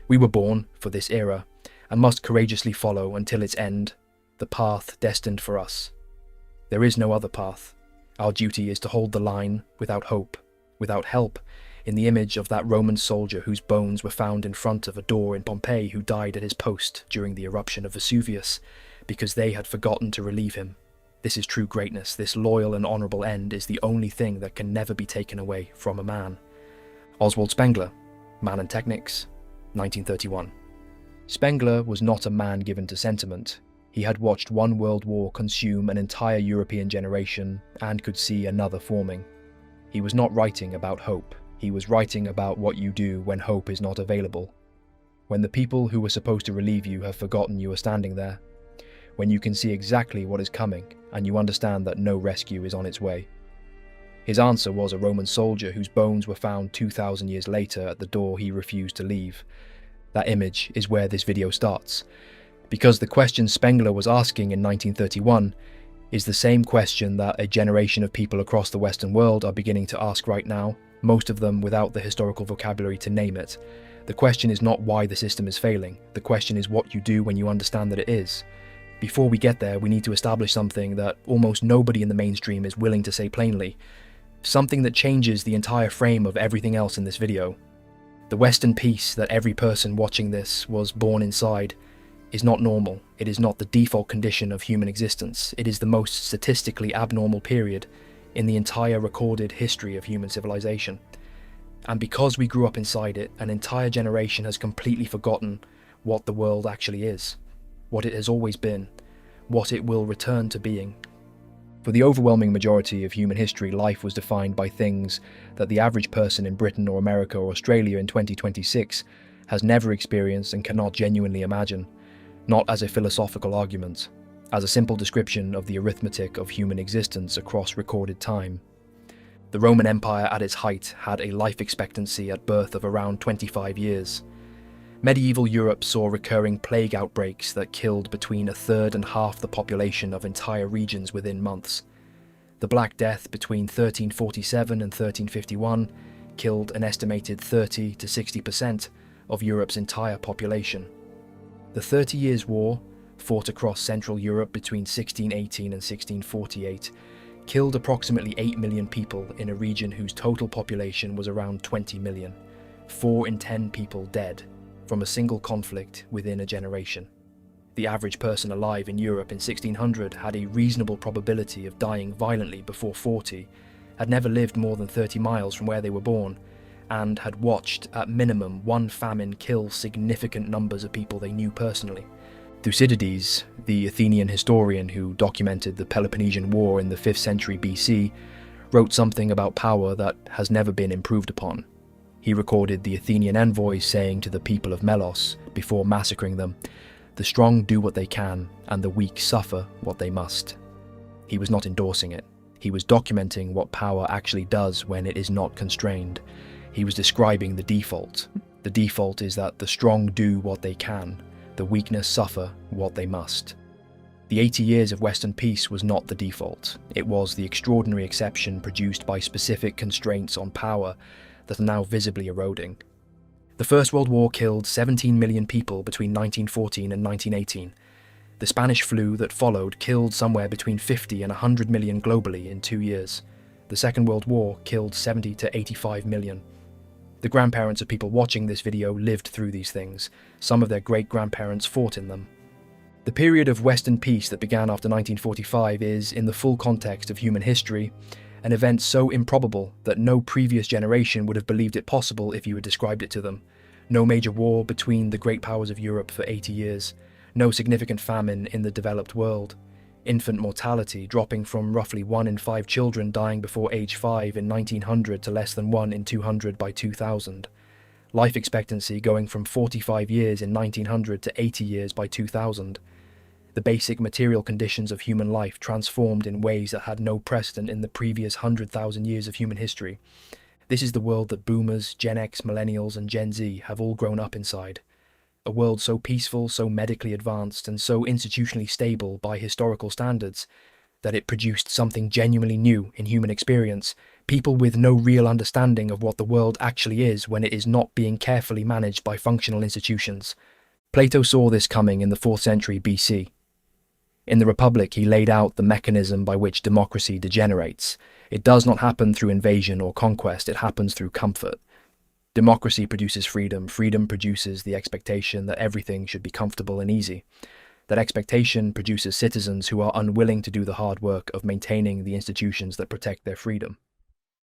We were born for this era, and must courageously follow until its end, the path destined for us. There is no other path. Our duty is to hold the line without hope, without help, in the image of that Roman soldier whose bones were found in front of a door in Pompeii who died at his post during the eruption of Vesuvius, because they had forgotten to relieve him. This is true greatness. This loyal and honourable end is the only thing that can never be taken away from a man. Oswald Spengler, Man and Technics, 1931. Spengler was not a man given to sentiment. He had watched one world war consume an entire European generation and could see another forming. He was not writing about hope. He was writing about what you do when hope is not available. When the people who were supposed to relieve you have forgotten you are standing there. When you can see exactly what is coming and you understand that no rescue is on its way. His answer was a Roman soldier whose bones were found 2,000 years later at the door he refused to leave. That image is where this video starts, because the question Spengler was asking in 1931 is the same question that a generation of people across the Western world are beginning to ask right now, most of them without the historical vocabulary to name it. The question is not why the system is failing, the question is what you do when you understand that it is. Before we get there, we need to establish something that almost nobody in the mainstream is willing to say plainly, something that changes the entire frame of everything else in this video. The Western peace that every person watching this was born inside is not normal. It is not the default condition of human existence. It is the most statistically abnormal period in the entire recorded history of human civilization. And because we grew up inside it, an entire generation has completely forgotten what the world actually is, what it has always been, what it will return to being. For the overwhelming majority of human history, life was defined by things that the average person in Britain or America or Australia in 2026 has never experienced and cannot genuinely imagine, not as a philosophical argument, as a simple description of the arithmetic of human existence across recorded time. The Roman Empire at its height had a life expectancy at birth of around 25 years. Medieval Europe saw recurring plague outbreaks that killed between a third and half the population of entire regions within months. The Black Death between 1347 and 1351 killed an estimated 30 to 60% of Europe's entire population. The 30 Years' War, fought across Central Europe between 1618 and 1648, killed approximately 8 million people in a region whose total population was around 20 million, 4 in 10 people dead from a single conflict within a generation. The average person alive in Europe in 1600 had a reasonable probability of dying violently before 40, had never lived more than 30 miles from where they were born, and had watched, at minimum, one famine kill significant numbers of people they knew personally. Thucydides, the Athenian historian who documented the Peloponnesian War in the 5th century BC, wrote something about power that has never been improved upon. He recorded the Athenian envoys saying to the people of Melos, before massacring them, "The strong do what they can, and the weak suffer what they must." He was not endorsing it. He was documenting what power actually does when it is not constrained. He was describing the default. The default is that the strong do what they can, the weakness suffer what they must. The 80 years of Western peace was not the default. It was the extraordinary exception produced by specific constraints on power that are now visibly eroding. The First World War killed 17 million people between 1914 and 1918. The Spanish flu that followed killed somewhere between 50 and 100 million globally in 2 years. The Second World War killed 70 to 85 million. The grandparents of people watching this video lived through these things. Some of their great-grandparents fought in them. The period of Western peace that began after 1945 is, in the full context of human history, an event so improbable that no previous generation would have believed it possible if you had described it to them. No major war between the great powers of Europe for 80 years. No significant famine in the developed world. Infant mortality dropping from roughly 1 in 5 children dying before age 5 in 1900 to less than 1 in 200 by 2000. Life expectancy going from 45 years in 1900 to 80 years by 2000. The basic material conditions of human life transformed in ways that had no precedent in the previous 100,000 years of human history. This is the world that boomers, Gen X, millennials, and Gen Z have all grown up inside. A world so peaceful, so medically advanced, and so institutionally stable by historical standards that it produced something genuinely new in human experience, people with no real understanding of what the world actually is when it is not being carefully managed by functional institutions. Plato saw this coming in the 4th century BC. In the Republic, he laid out the mechanism by which democracy degenerates. It does not happen through invasion or conquest, it happens through comfort. Democracy produces freedom. Freedom produces the expectation that everything should be comfortable and easy. That expectation produces citizens who are unwilling to do the hard work of maintaining the institutions that protect their freedom.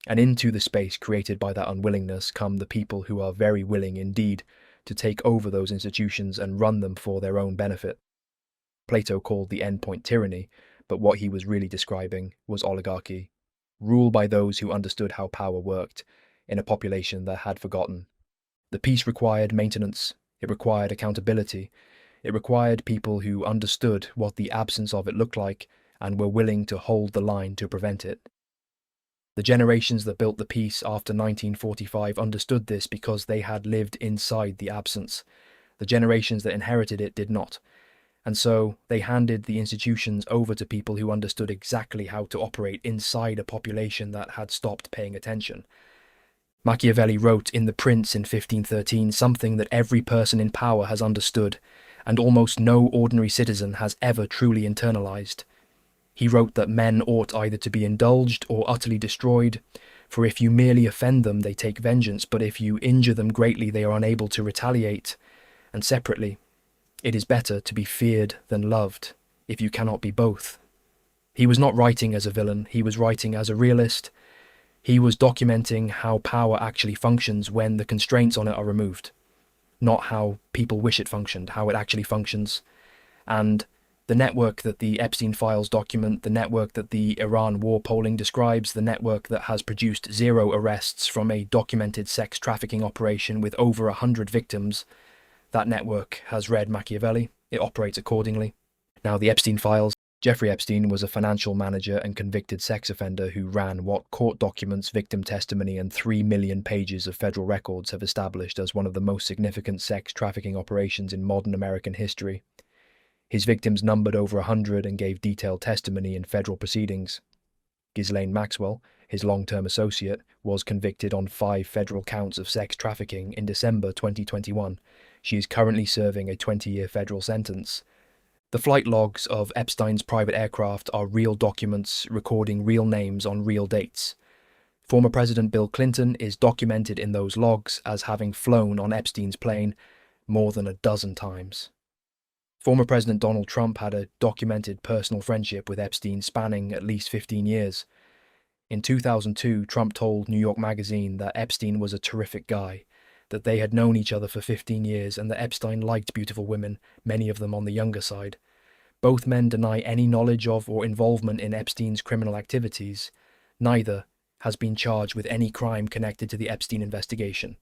And into the space created by that unwillingness come the people who are very willing indeed to take over those institutions and run them for their own benefit. Plato called the endpoint tyranny, but what he was really describing was oligarchy, rule by those who understood how power worked, in a population that had forgotten. The peace required maintenance, it required accountability, it required people who understood what the absence of it looked like and were willing to hold the line to prevent it. The generations that built the peace after 1945 understood this because they had lived inside the absence. The generations that inherited it did not. And so they handed the institutions over to people who understood exactly how to operate inside a population that had stopped paying attention. Machiavelli wrote in The Prince in 1513 something that every person in power has understood, and almost no ordinary citizen has ever truly internalized. He wrote that men ought either to be indulged or utterly destroyed, for if you merely offend them, they take vengeance, but if you injure them greatly, they are unable to retaliate. And separately, it is better to be feared than loved, if you cannot be both. He was not writing as a villain, he was writing as a realist. He was documenting how power actually functions when the constraints on it are removed, not how people wish it functioned, how it actually functions. And the network that the Epstein files document, the network that the Iran war polling describes, the network that has produced 0 arrests from a documented sex trafficking operation with over 100 victims, that network has read Machiavelli. It operates accordingly. Now, the Epstein files. Jeffrey Epstein was a financial manager and convicted sex offender who ran what court documents, victim testimony, and 3 million pages of federal records have established as one of the most significant sex trafficking operations in modern American history. His victims numbered over 100 and gave detailed testimony in federal proceedings. Ghislaine Maxwell, his long-term associate, was convicted on 5 federal counts of sex trafficking in December 2021. She is currently serving a 20-year federal sentence. The flight logs of Epstein's private aircraft are real documents recording real names on real dates. Former President Bill Clinton is documented in those logs as having flown on Epstein's plane more than a dozen times. Former President Donald Trump had a documented personal friendship with Epstein spanning at least 15 years. In 2002, Trump told New York Magazine that Epstein was a terrific guy, that they had known each other for 15 years and that Epstein liked beautiful women, many of them on the younger side. Both men deny any knowledge of or involvement in Epstein's criminal activities. Neither has been charged with any crime connected to the Epstein investigation.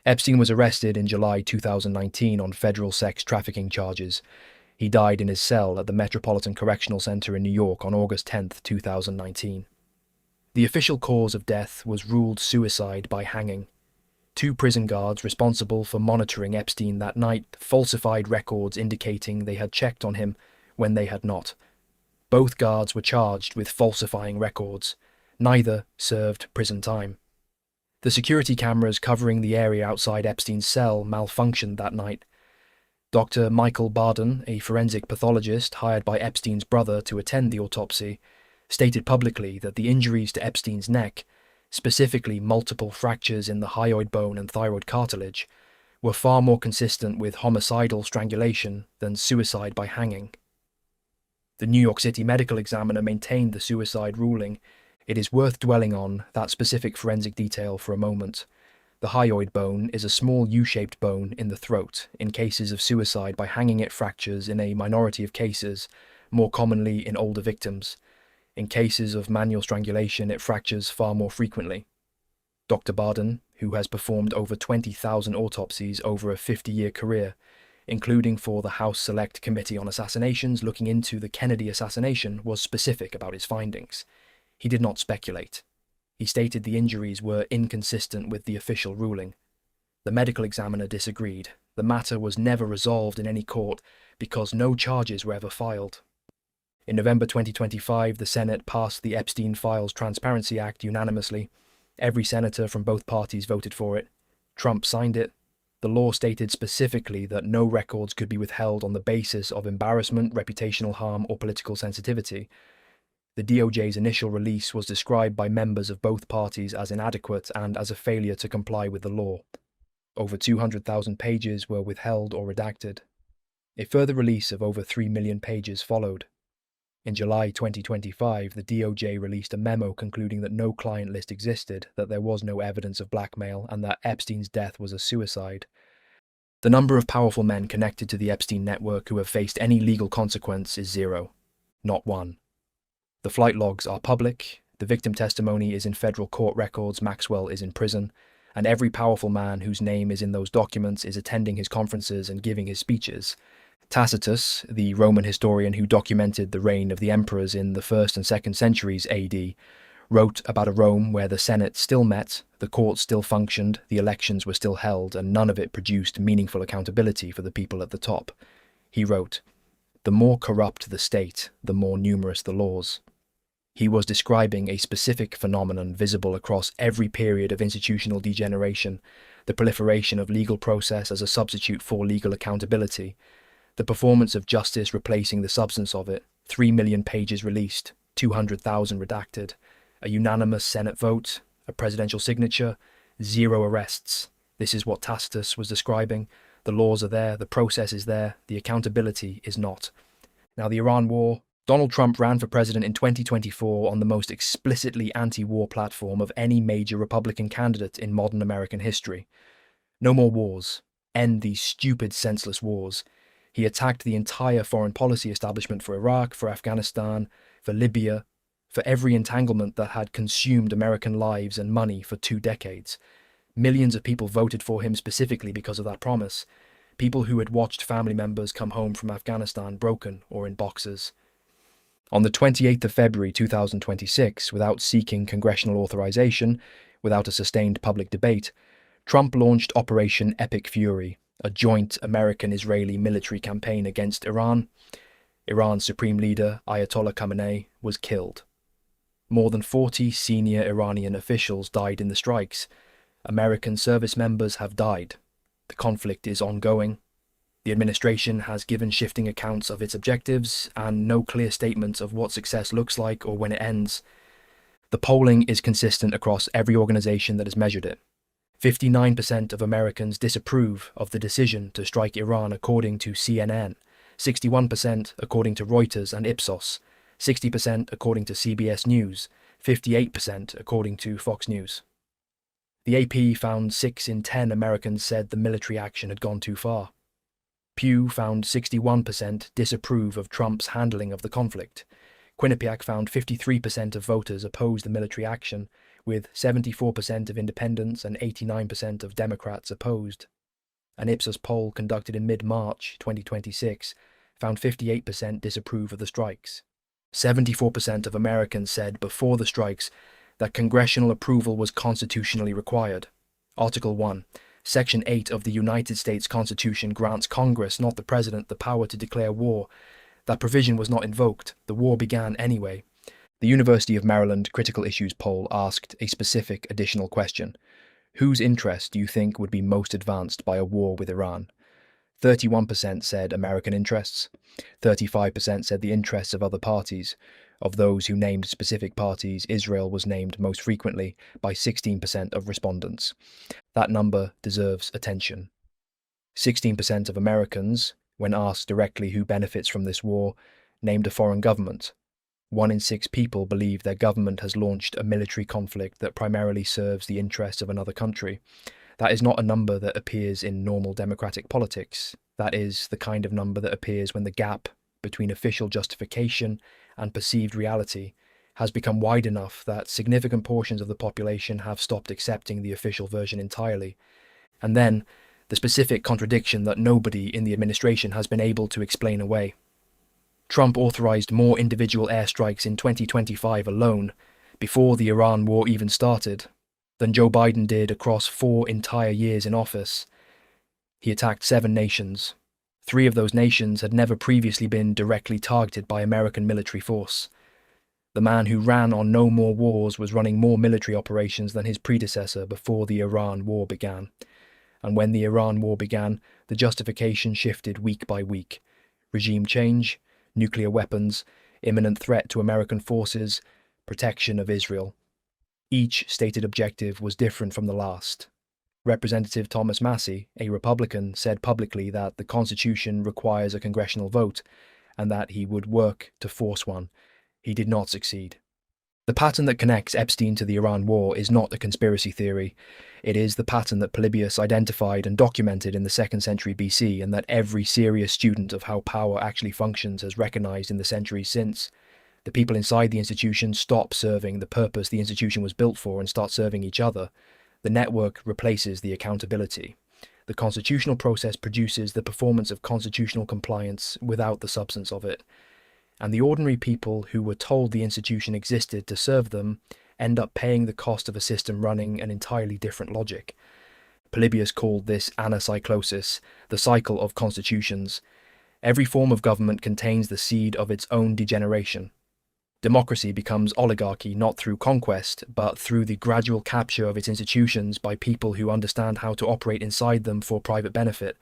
Epstein was arrested in July 2019 on federal sex trafficking charges. He died in his cell at the Metropolitan Correctional Center in New York on August 10, 2019. The official cause of death was ruled suicide by hanging. 2 prison guards responsible for monitoring Epstein that night falsified records indicating they had checked on him when they had not. Both guards were charged with falsifying records. Neither served prison time. The security cameras covering the area outside Epstein's cell malfunctioned that night. Dr. Michael Barden, a forensic pathologist hired by Epstein's brother to attend the autopsy, stated publicly that the injuries to Epstein's neck, specifically multiple fractures in the hyoid bone and thyroid cartilage, were far more consistent with homicidal strangulation than suicide by hanging. The New York City medical examiner maintained the suicide ruling. It is worth dwelling on that specific forensic detail for a moment. The hyoid bone is a small U-shaped bone in the throat. In cases of suicide by hanging, it fractures in a minority of cases, more commonly in older victims. In cases of manual strangulation, it fractures far more frequently. Dr. Barden, who has performed over 20,000 autopsies over a 50-year career, including for the House Select Committee on Assassinations looking into the Kennedy assassination, was specific about his findings. He did not speculate. He stated the injuries were inconsistent with the official ruling. The medical examiner disagreed. The matter was never resolved in any court because no charges were ever filed. In November 2025, the Senate passed the Epstein Files Transparency Act unanimously. Every senator from both parties voted for it. Trump signed it. The law stated specifically that no records could be withheld on the basis of embarrassment, reputational harm, or political sensitivity. The DOJ's initial release was described by members of both parties as inadequate and as a failure to comply with the law. Over 200,000 pages were withheld or redacted. A further release of over 3 million pages followed. In July 2025, the DOJ released a memo concluding that no client list existed, that there was no evidence of blackmail, and that Epstein's death was a suicide. The number of powerful men connected to the Epstein network who have faced any legal consequence is zero. Not one. The flight logs are public, the victim testimony is in federal court records, Maxwell is in prison, and every powerful man whose name is in those documents is attending his conferences and giving his speeches. Tacitus, the Roman historian who documented the reign of the emperors in the 1st and 2nd centuries AD, wrote about a Rome where the Senate still met, the courts still functioned, the elections were still held, and none of it produced meaningful accountability for the people at the top. He wrote, "The more corrupt the state, the more numerous the laws." He was describing a specific phenomenon visible across every period of institutional degeneration, the proliferation of legal process as a substitute for legal accountability, the performance of justice replacing the substance of it, 3 million pages released, 200,000 redacted, a unanimous Senate vote, a presidential signature, 0 arrests. This is what Tacitus was describing. The laws are there, the process is there, the accountability is not. Now, the Iran war. Donald Trump ran for president in 2024 on the most explicitly anti-war platform of any major Republican candidate in modern American history. No more wars. End these stupid, senseless wars. He attacked the entire foreign policy establishment for Iraq, for Afghanistan, for Libya, for every entanglement that had consumed American lives and money for 2 decades. Millions of people voted for him specifically because of that promise. People who had watched family members come home from Afghanistan broken or in boxes. On the 28th of February 2026, without seeking congressional authorization, without a sustained public debate, Trump launched Operation Epic Fury, a joint American-Israeli military campaign against Iran. Iran's supreme leader, Ayatollah Khamenei, was killed. More than 40 senior Iranian officials died in the strikes. American service members have died. The conflict is ongoing. The administration has given shifting accounts of its objectives and no clear statements of what success looks like or when it ends. The polling is consistent across every organization that has measured it. 59% of Americans disapprove of the decision to strike Iran according to CNN, 61% according to Reuters and Ipsos, 60% according to CBS News, 58% according to Fox News. The AP found 6 in 10 Americans said the military action had gone too far. Pew found 61% disapprove of Trump's handling of the conflict. Quinnipiac found 53% of voters oppose the military action, with 74% of independents and 89% of Democrats opposed. An Ipsos poll conducted in mid-March 2026 found 58% disapprove of the strikes. 74% of Americans said before the strikes that congressional approval was constitutionally required. Article 1. Section 8 of the United States Constitution grants Congress, not the President, the power to declare war. That provision was not invoked. The war began anyway. The University of Maryland Critical Issues poll asked a specific additional question. Whose interests do you think would be most advanced by a war with Iran? 31% said American interests. 35% said the interests of other parties. Of those who named specific parties, Israel was named most frequently by 16% of respondents. That number deserves attention. 16% of Americans, when asked directly who benefits from this war, named a foreign government. 1 in 6 people believe their government has launched a military conflict that primarily serves the interests of another country. That is not a number that appears in normal democratic politics. That is the kind of number that appears when the gap between official justification and perceived reality has become wide enough that significant portions of the population have stopped accepting the official version entirely. And then, the specific contradiction that nobody in the administration has been able to explain away. Trump authorized more individual airstrikes in 2025 alone, before the Iran war even started, than Joe Biden did across 4 entire years in office. He attacked 7 nations. 3 of those nations had never previously been directly targeted by American military force. The man who ran on no more wars was running more military operations than his predecessor before the Iran War began. And when the Iran War began, the justification shifted week by week. Regime change, nuclear weapons, imminent threat to American forces, protection of Israel. Each stated objective was different from the last. Representative Thomas Massie, a Republican, said publicly that the Constitution requires a congressional vote and that he would work to force one. He did not succeed. The pattern that connects Epstein to the Iran War is not a conspiracy theory. It is the pattern that Polybius identified and documented in the 2nd century BC, and that every serious student of how power actually functions has recognized in the centuries since. The people inside the institution stop serving the purpose the institution was built for and start serving each other. The network replaces the accountability. The constitutional process produces the performance of constitutional compliance without the substance of it. And the ordinary people who were told the institution existed to serve them end up paying the cost of a system running an entirely different logic. Polybius called this anacyclosis, the cycle of constitutions. Every form of government contains the seed of its own degeneration. Democracy becomes oligarchy not through conquest, but through the gradual capture of its institutions by people who understand how to operate inside them for private benefit.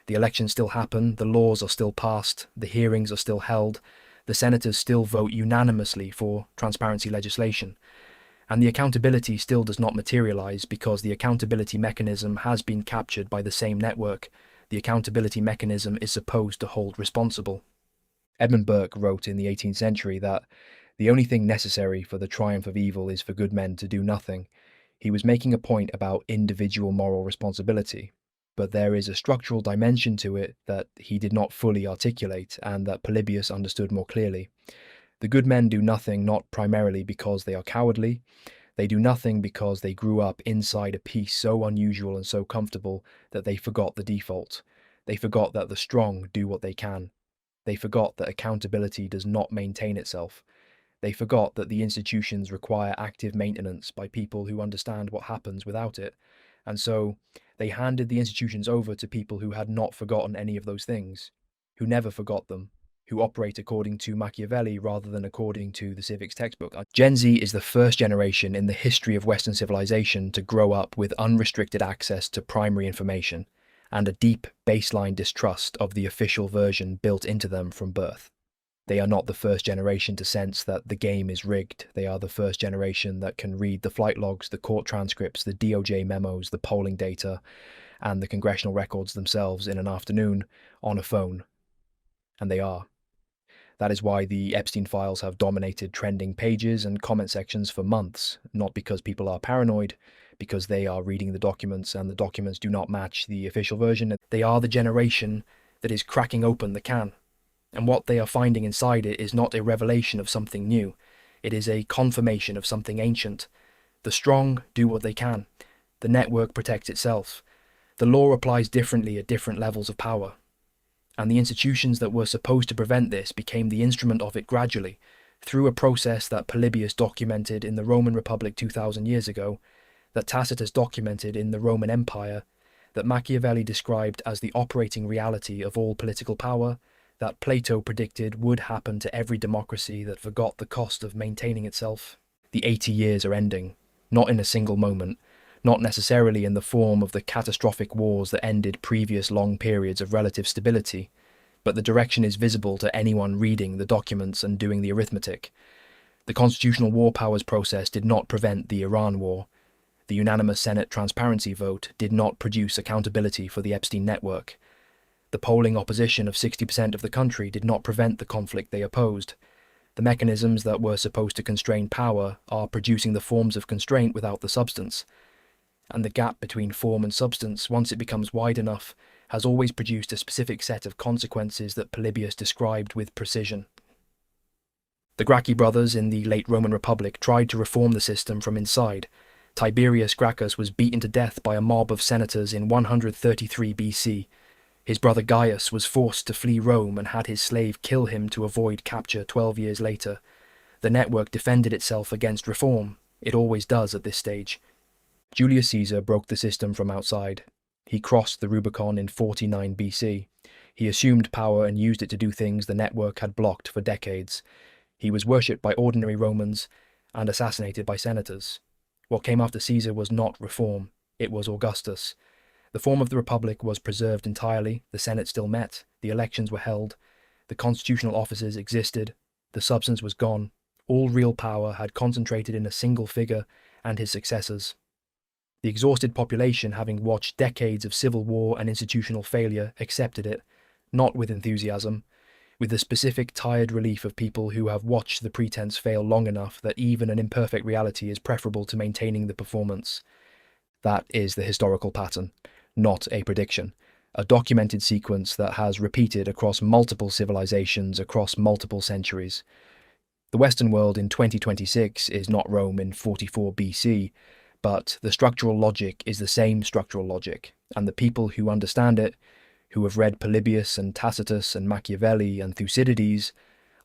The elections still happen, the laws are still passed, the hearings are still held, the senators still vote unanimously for transparency legislation. And the accountability still does not materialize because the accountability mechanism has been captured by the same network. The accountability mechanism is supposed to hold responsible. Edmund Burke wrote in the 18th century that the only thing necessary for the triumph of evil is for good men to do nothing. He was making a point about individual moral responsibility, but there is a structural dimension to it that he did not fully articulate and that Polybius understood more clearly. The good men do nothing not primarily because they are cowardly. They do nothing because they grew up inside a peace so unusual and so comfortable that they forgot the default. They forgot that the strong do what they can. They forgot that accountability does not maintain itself. They forgot that the institutions require active maintenance by people who understand what happens without it, and so they handed the institutions over to people who had not forgotten any of those things, who never forgot them, who operate according to Machiavelli rather than according to the civics textbook. Gen Z is the first generation in the history of Western civilization to grow up with unrestricted access to primary information and a deep baseline distrust of the official version built into them from birth. They are not the first generation to sense that the game is rigged. They are the first generation that can read the flight logs, the court transcripts, the DOJ memos, the polling data, and the congressional records themselves in an afternoon on a phone. And they are. That is why the Epstein files have dominated trending pages and comment sections for months, not because people are paranoid, because they are reading the documents and the documents do not match the official version. They are the generation that is cracking open the can. And what they are finding inside it is not a revelation of something new. It is a confirmation of something ancient. The strong do what they can. The network protects itself. The law applies differently at different levels of power. And the institutions that were supposed to prevent this became the instrument of it gradually, through a process that Polybius documented in the Roman Republic 2,000 years ago, that Tacitus documented in the Roman Empire, that Machiavelli described as the operating reality of all political power, that Plato predicted would happen to every democracy that forgot the cost of maintaining itself. The 80 years are ending, not in a single moment, not necessarily in the form of the catastrophic wars that ended previous long periods of relative stability, but the direction is visible to anyone reading the documents and doing the arithmetic. The constitutional war powers process did not prevent the Iran war. The unanimous Senate transparency vote did not produce accountability for the Epstein network. The polling opposition of 60% of the country did not prevent the conflict they opposed. The mechanisms that were supposed to constrain power are producing the forms of constraint without the substance. And the gap between form and substance, once it becomes wide enough, has always produced a specific set of consequences that Polybius described with precision. The Gracchi brothers in the late Roman Republic tried to reform the system from inside. Tiberius Gracchus was beaten to death by a mob of senators in 133 BC. His brother Gaius was forced to flee Rome and had his slave kill him to avoid capture 12 years later. The network defended itself against reform. It always does at this stage. Julius Caesar broke the system from outside. He crossed the Rubicon in 49 BC. He assumed power and used it to do things the network had blocked for decades. He was worshipped by ordinary Romans and assassinated by senators. What came after Caesar was not reform, it was Augustus. The form of the Republic was preserved entirely, the Senate still met, the elections were held, the constitutional offices existed, the substance was gone. All real power had concentrated in a single figure and his successors. The exhausted population, having watched decades of civil war and institutional failure, accepted it, not with enthusiasm, with the specific tired relief of people who have watched the pretense fail long enough that even an imperfect reality is preferable to maintaining the performance. That is the historical pattern, not a prediction. A documented sequence that has repeated across multiple civilizations, across multiple centuries. The Western world in 2026 is not Rome in 44 BC, but the structural logic is the same structural logic, and the people who understand it, who have read Polybius and Tacitus and Machiavelli and Thucydides,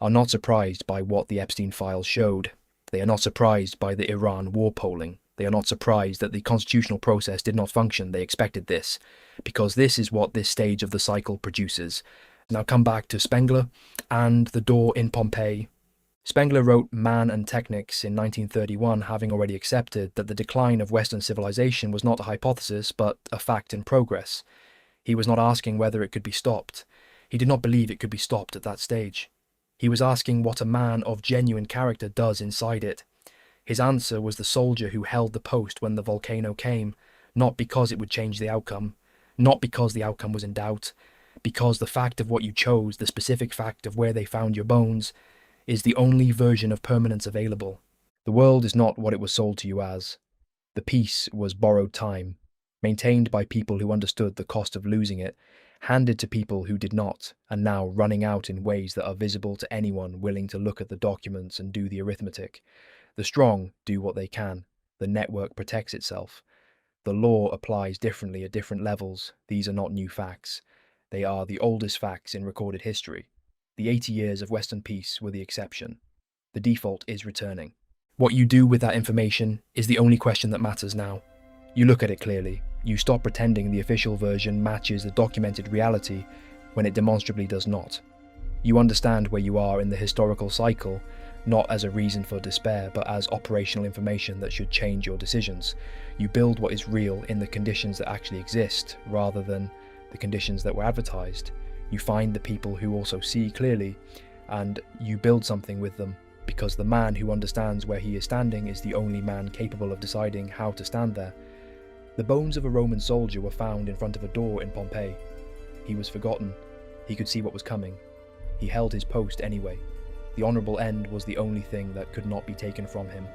are not surprised by what the Epstein files showed. They are not surprised by the Iran war polling. They are not surprised that the constitutional process did not function. They expected this, because this is what this stage of the cycle produces. Now come back to Spengler and the door in Pompeii. Spengler wrote Man and Technics in 1931, having already accepted that the decline of Western civilization was not a hypothesis, but a fact in progress. He was not asking whether it could be stopped. He did not believe it could be stopped at that stage. He was asking what a man of genuine character does inside it. His answer was the soldier who held the post when the volcano came, not because it would change the outcome, not because the outcome was in doubt, because the fact of what you chose, the specific fact of where they found your bones, is the only version of permanence available. The world is not what it was sold to you as. The peace was borrowed time, maintained by people who understood the cost of losing it, handed to people who did not, and now running out in ways that are visible to anyone willing to look at the documents and do the arithmetic. The strong do what they can. The network protects itself. The law applies differently at different levels. These are not new facts. They are the oldest facts in recorded history. The 80 years of Western peace were the exception. The default is returning. What you do with that information is the only question that matters now. You look at it clearly. You stop pretending the official version matches the documented reality when it demonstrably does not. You understand where you are in the historical cycle, not as a reason for despair, but as operational information that should change your decisions. You build what is real in the conditions that actually exist, rather than the conditions that were advertised. You find the people who also see clearly, and you build something with them, because the man who understands where he is standing is the only man capable of deciding how to stand there. The bones of a Roman soldier were found in front of a door in Pompeii. He was forgotten. He could see what was coming. He held his post anyway. The honourable end was the only thing that could not be taken from him.